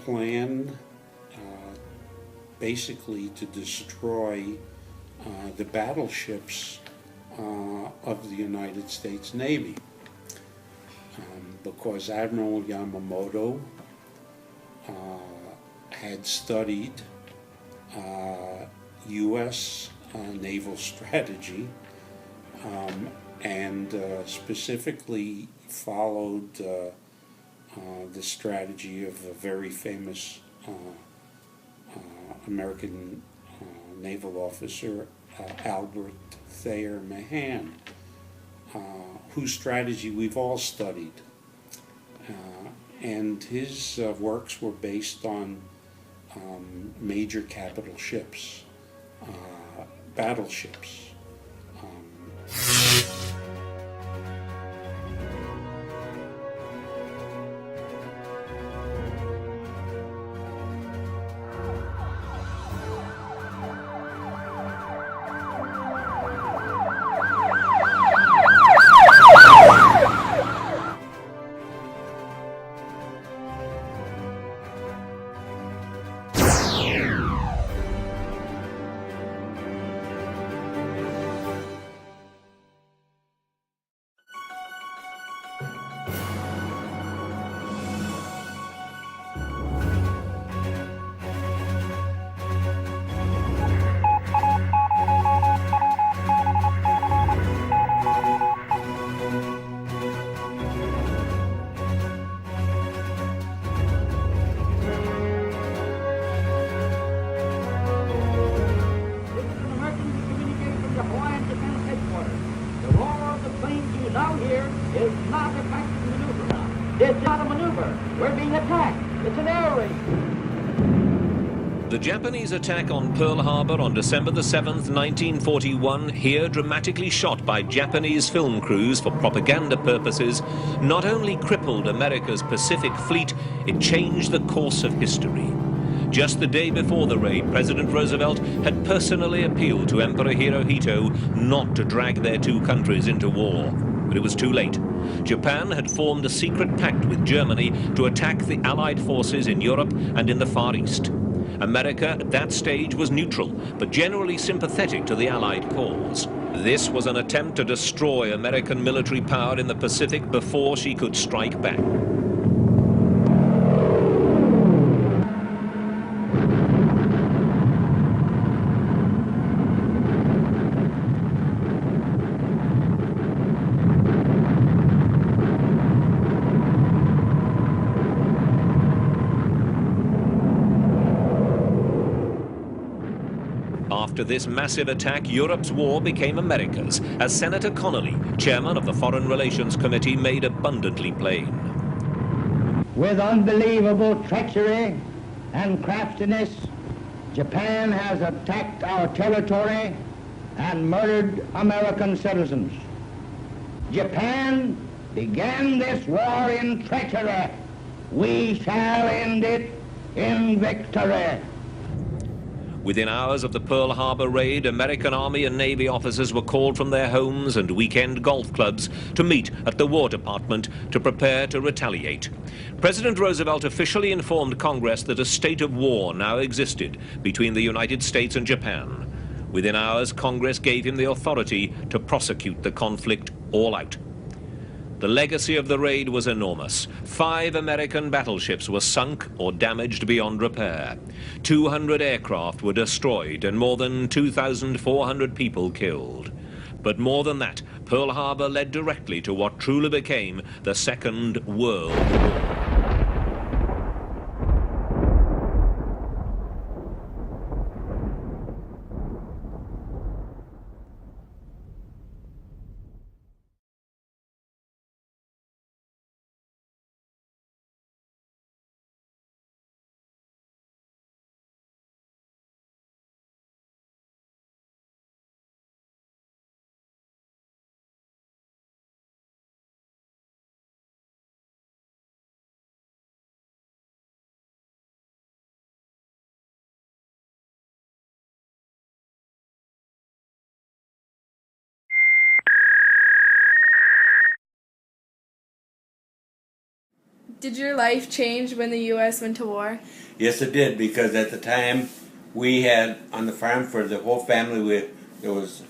plan basically to destroy the battleships of the United States Navy, because Admiral Yamamoto had studied U.S. naval strategy and specifically followed the strategy of a very famous American naval officer, Albert Thayer Mahan, whose strategy we've all studied. And his works were based on major capital ships, battleships. It's not a tactical maneuver now. It's not a maneuver. We're being attacked. It's an air raid. The Japanese attack on Pearl Harbor on December the 7th, 1941, here dramatically shot by Japanese film crews for propaganda purposes, not only crippled America's Pacific fleet, it changed the course of history. Just the day before the raid, President Roosevelt had personally appealed to Emperor Hirohito not to drag their two countries into war. But it was too late. Japan had formed a secret pact with Germany to attack the Allied forces in Europe and in the Far East. America at that stage was neutral, but generally sympathetic to the Allied cause. This was an attempt to destroy American military power in the Pacific before she could strike back. After this massive attack, Europe's war became America's, as Senator Connolly, chairman of the Foreign Relations Committee, made abundantly plain. With unbelievable treachery and craftiness, Japan has attacked our territory and murdered American citizens. Japan began this war in treachery. We shall end it in victory. Within hours of the Pearl Harbor raid, American Army and Navy officers were called from their homes and weekend golf clubs to meet at the War Department to prepare to retaliate. President Roosevelt officially informed Congress that a state of war now existed between the United States and Japan. Within hours, Congress gave him the authority to prosecute the conflict all out. The legacy of the raid was enormous. 5 American battleships were sunk or damaged beyond repair. 200 aircraft were destroyed and more than 2,400 people killed. But more than that, Pearl Harbor led directly to what truly became the Second World War. Did your life change when the U.S. went to war? Yes, it did, because at the time we had on the farm for the whole family, there was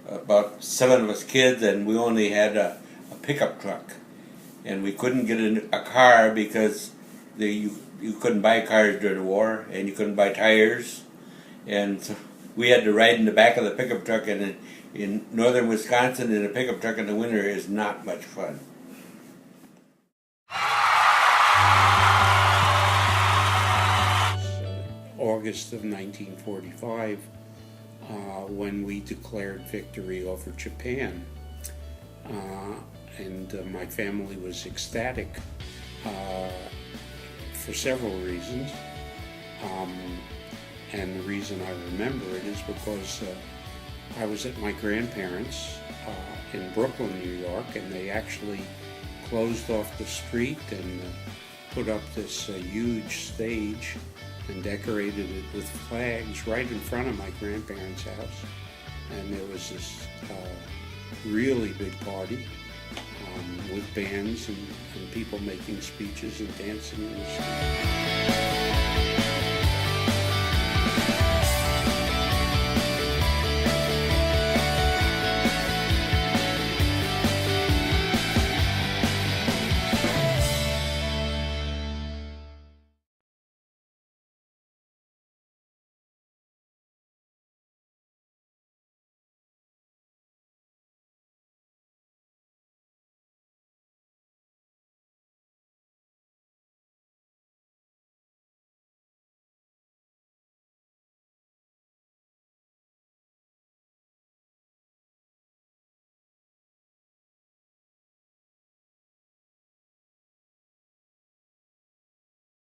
about 7 of us kids, and we only had a pickup truck, and we couldn't get a car because you couldn't buy cars during the war, and you couldn't buy tires, and so we had to ride in the back of the pickup truck, and in northern Wisconsin, in a pickup truck in the winter is not much fun. August of 1945, when we declared victory over Japan. And my family was ecstatic for several reasons. And the reason I remember it is because I was at my grandparents' in Brooklyn, New York, and they actually closed off the street and put up this huge stage and decorated it with flags right in front of my grandparents' house. And there was this really big party with bands and people making speeches and dancing in the street.